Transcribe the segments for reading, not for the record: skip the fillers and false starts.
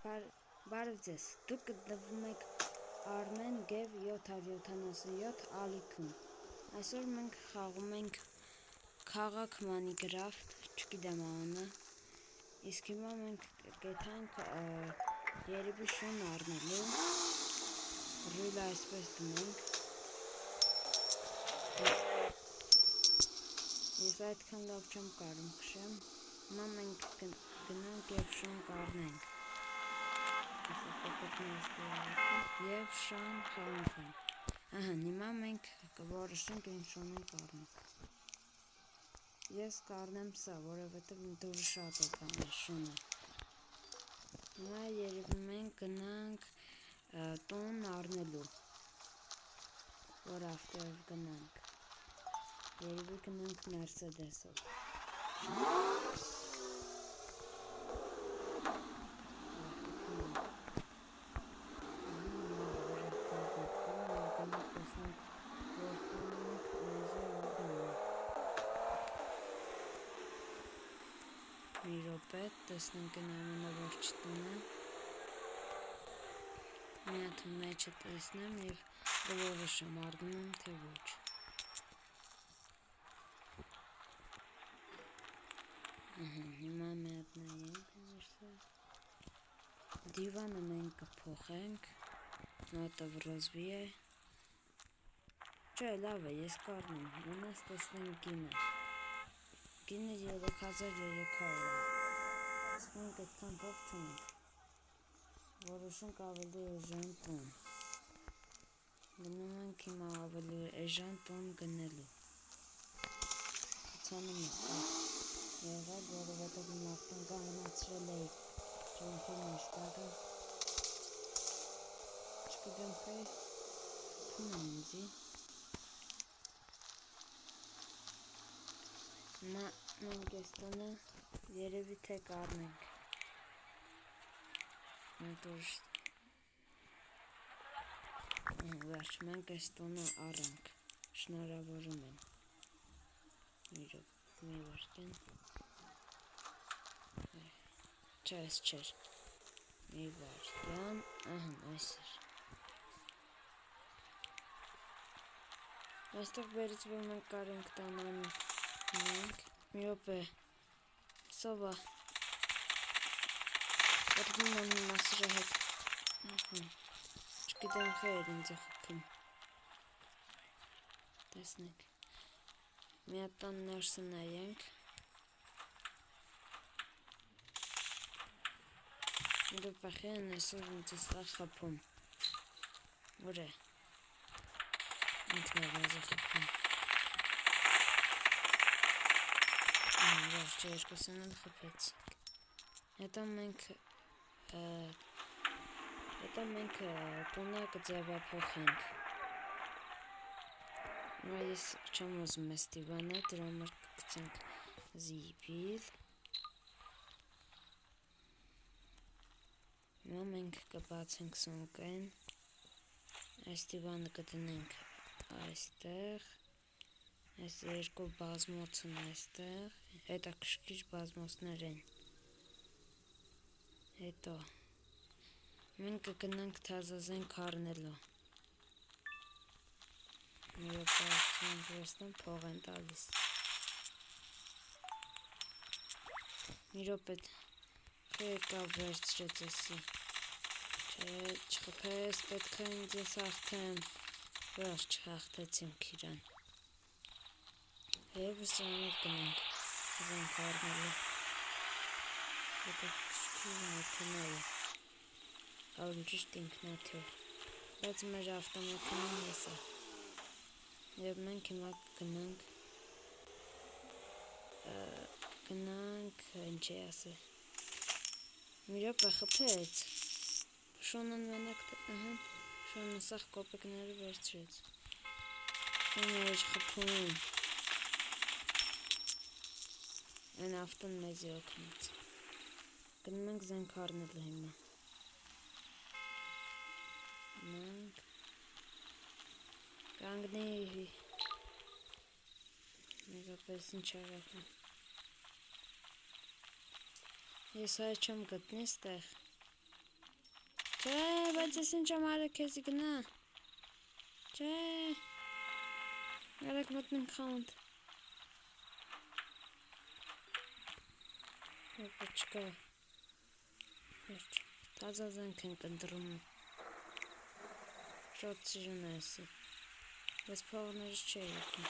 Բարև ձեզ, դուք գտնվում եք Armen Gev 777 ալիքում։ Այսօր մենք խաղում ենք քաղաք Minecraft, չգիտեմ անունը, իսկ հիմա մենք կգետանք երևի շուն առնելու, ռույլը այսպես դնենք, ես այդքան լավ չեմ կարում քշեմ, հիմա մենք գնանք և շուն կառնենք, և շան խաղանք, հիմա մենք կորոշենք ինչ շուն ենք առնենք, ես կառնեմ սա, որովհետև դուրը շատ է կան շունը, հիմա երևի մենք գնանք տուն առնելու, որ ավտերով գնանք, երևի գնանք Mercedes-ով, մի րոպե, տեսնենք են ամենավերջի տունը, մի հատ մեջը տեսնեմ և որոշեմ առնում եմ, թե ոչ, հիմա մի հատ նայենք, դիվանը մենք կփոխենք, նոտը վրոզվի է, չէ լավ է, ես կառնեմ, մնաց տեսնենք գինը 3300 է, իսկ մենք այդքան փող չունենք, որոշենք ավելի էժան տուն, գնում ենք հիմա ավելի էժան տուն գնելու, ցանում ես եղել, որովհետև իմ ավտոն կանգնացրել էի ջրմփի մեջտեղը, չգիտեմ թե խփում են ինձի, հիմա մենք այս տունը երևի թե կառնենք, վերջ, մենք այս տունը առանք, շնորհավորում եմ, մի վարկեն, չէ այս չէր, մի վարկյան, այս էր, այստեղ բերից որ մենք կարենք տանեմ մենք, մի րոպե, սովա, կրդում եմ հիմա սրա հետ, չգիտեմ խեր ինձ է խփում, տեսնենք, մի հատ տան ներսը նայենք, մի րոպե խեն այսօր ինձ է խփում, ուր է, ինքն է վազը խփում, վերջ երկուսն էլ խփեցինք, հետո մենք տունը կձևափոխենք, հիմա ես չեմ ուզում ես դիվանը, դրա համար կգցենք զիպիլ, հիմա մենք կբացենք սունկեն, այս դիվանը կդնենք այստեղ, այս երկու բազմոցն այստեղ, հետաքրքիր բազմոցներ են, հետո, մենք կգնանք թազազենք առնելու, մի րոպե ասում եմ փող են տալիս, մի րոպե խեր կա վերցրեց էսի, չէ չխփես, պետք է ինձ ես հաղթեմ, վերջ հաղթեցինք իրան, և սրանով գնենք, զենք առնելու, հետաքրքիր մեքենա է, ավելի ճիշտ ինքնաթիռ, բայց մեր ավտոմեքենան ես է, և մենք հիմա գնանք, ինչ է ասել, մի րոպե խփեց, շունն մենակ, շունը սաղ կոպեկները վերցրեց, շունը էր խփում, այն ավտոն մեզ է օգնեց, գնում ենք զենք առնելու հիմա, կանգնի, մի րոպես ինչ արակում, ես հայ չեմ գտնի ստեղ, Չէ, բայց ես ինչ եմ արել քեզի գնա։ Չէ։ Արեք մտնենք խանութ։ Ոպա չկա։ Վերջ, տազազանք ենք ընտրում։ Շատ սիրուն է էսի։ Բայց փողներս չէ եկում։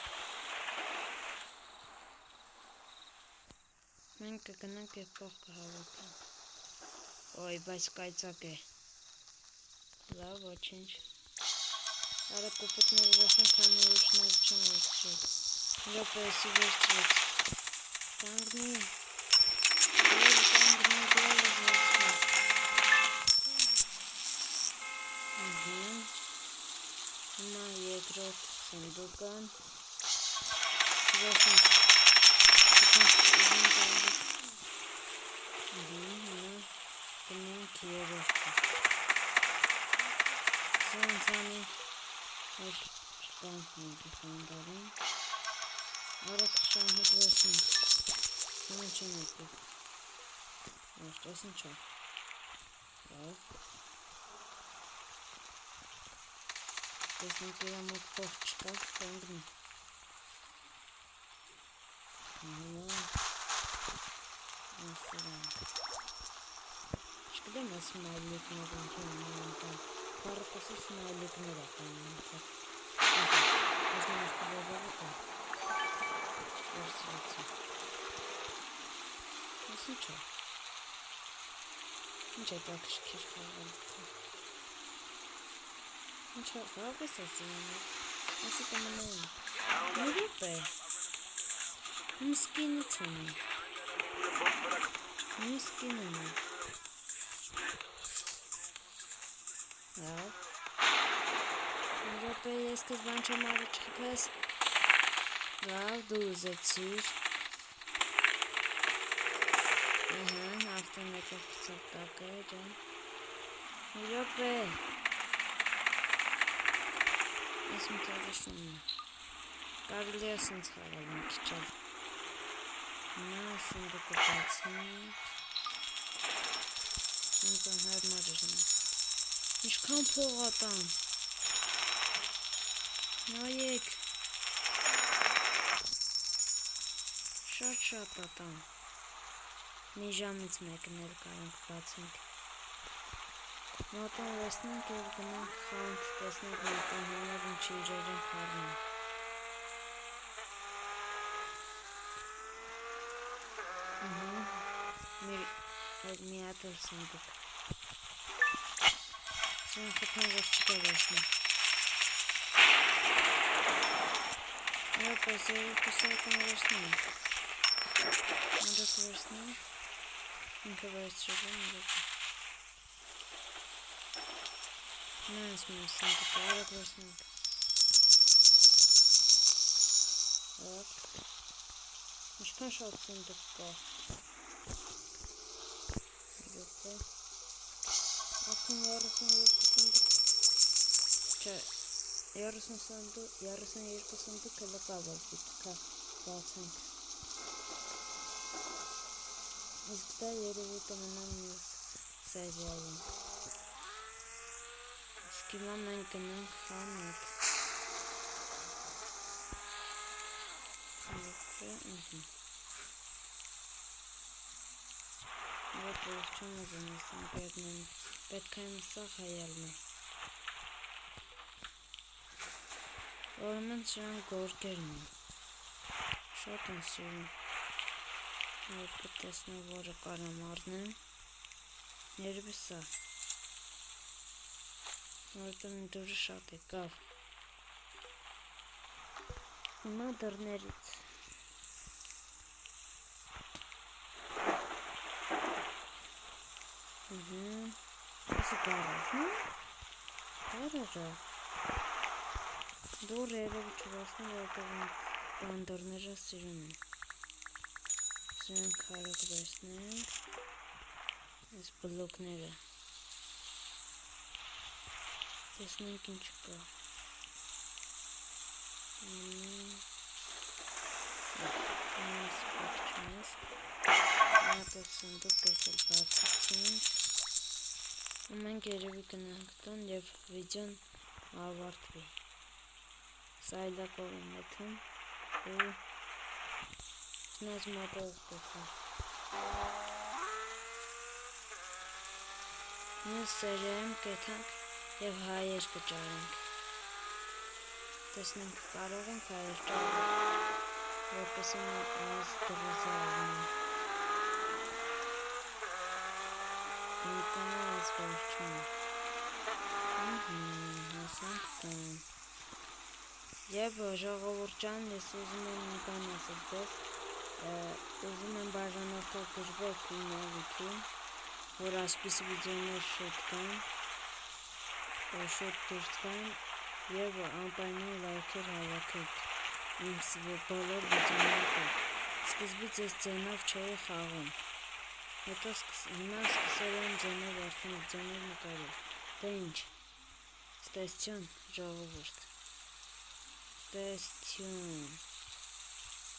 Մենք կգնանք և փող կհավաքենք։ Ոյ, բայց կայծակ է։ Լավ, ոչինչ։ Արա կոպուտները վերցնենք, քանի ուրիշները չեմ վերցրել։ Րոպե էսի վերցրեց։ Կանգնի։ Դերը վերցրել։ Հիմա երկրորդ սնդուկան։ Վերցնենք։ Գնանք երորդը։ Սանցանի որ չկանք մենք խանդարին։ Արակ շանհուտ վերցնենք։ Սան չեն եկել։ Վերջ, ես ինչ է։ Լավ։ Տեսնենք իրա մոտ փող չկա, կանգնի։ Հիմա ասրանք։ Չգիտեմ այս մայլիկներ ինչ են անկան։ Պարակոսի սմայլիկներ է կանան։ Այս մարդը բովավը կա։ Վերցրեցի։ Այս ինչ է։ Ինչ է տակշքիր խաղալ կա։ Ինչ է, բավ ես ասի անում։ Ասի կմնային։ Նուրուպ է։ Միսկինից ունի։ Միսկինն է։ Լավ։ Նուրուպ է, ես կզբան չեմ արը չխպես։ Լավ, դու ուզեցիր։ Արդեն եկող կցավ տակը է ջան։ Նուրուպ է։ Ես մտավշնում է։ Կարելի է սենց խաղալ մի քիչ էլ։ Նա սնդուկը բացենք։ Ինձան հարմար էր նա։ Ինչքան փող ատան։ Նայեք։ Շատ ատան։ Մի ժամից մեկն էլ կարանք բացենք։ Մոտան վերցնենք և գնանք խանթ, տեսնենք մոտան համար ինչ իրեր ենք հարնում։ Մի հատ էլ սնդուկ։ Սրան խպան որ չկա վերցնենք։ Ապես երկուսական վերցնենք։ Անդոք վերցնենք։ Ինքը վերցրել եմ իրոք։ Նա ես մեր սնդուկը արագ վերցնենք։ Ակ։ Ինչքան շատ սնդուկ կա։ Իրոք է։ Արդեն 32 սնդուկ։ Չէ, 32 սնդուկ էլ կա, որ պիտքա բացենք։ Իսկ դա երևի կմնա մյուս սերիայում։ Իսկ հիմա մենք գնանք խանութ։ Որ ես չեմ ուզում ես ընկերնեմ, պետք է իմ սաղ հայալն է։ Ուրեմն սրանք գորգերն են։ Շատ են սիրում։ Որ կտեսնեմ, որը կարամ առնեմ։ Երևի սա։ Որտեղ դուրը շատ է կավ։ Հիմա դռներից։ Ասի գարաժն է։ Գարաժը։ Դուր երևի չվասնում, որտեղ բանդորները սիրուն են։ Սրանք հարակ վերցնենք։ Այս բլոկները։ Տեսնենք ինչ կա։ Ես պակ չմես։ Մատով սնդուկ ես էլ բացեցինք։ ու մենք երևի կնանք տուն և վիդեոն ավարտվի։ Սայլակով եմ մթում ու չնայած մոտով կոքում։ Մյուս սերիայում կեթանք և հայեր կճարենք։ Տեսնենք կարող ենք հայեր ճարել, որպեսի մեզ դրուզը առնեն։ Ինքնա այս վերջում հասանք տուն։ Եվ ժողովուրդ ջան, ես ուզում եմ մի բան ասել ձեզ, ուզում եմ բաժանորդել գրվեք իմ ալիքին, որ այսպիսի վիդեոներ շուտ կան, շուտ դուրս կան և անպայման լայքեր հավաքեք իմ բոլոր վիդեոների տակ։ Սկզբից ես ձենով չէի խաղում, հիմա սկսել եմ ձենով արդեն վիդեոներ նկարել, դե ինչ, ստեսություն ժողովուրդ, ստեսություն։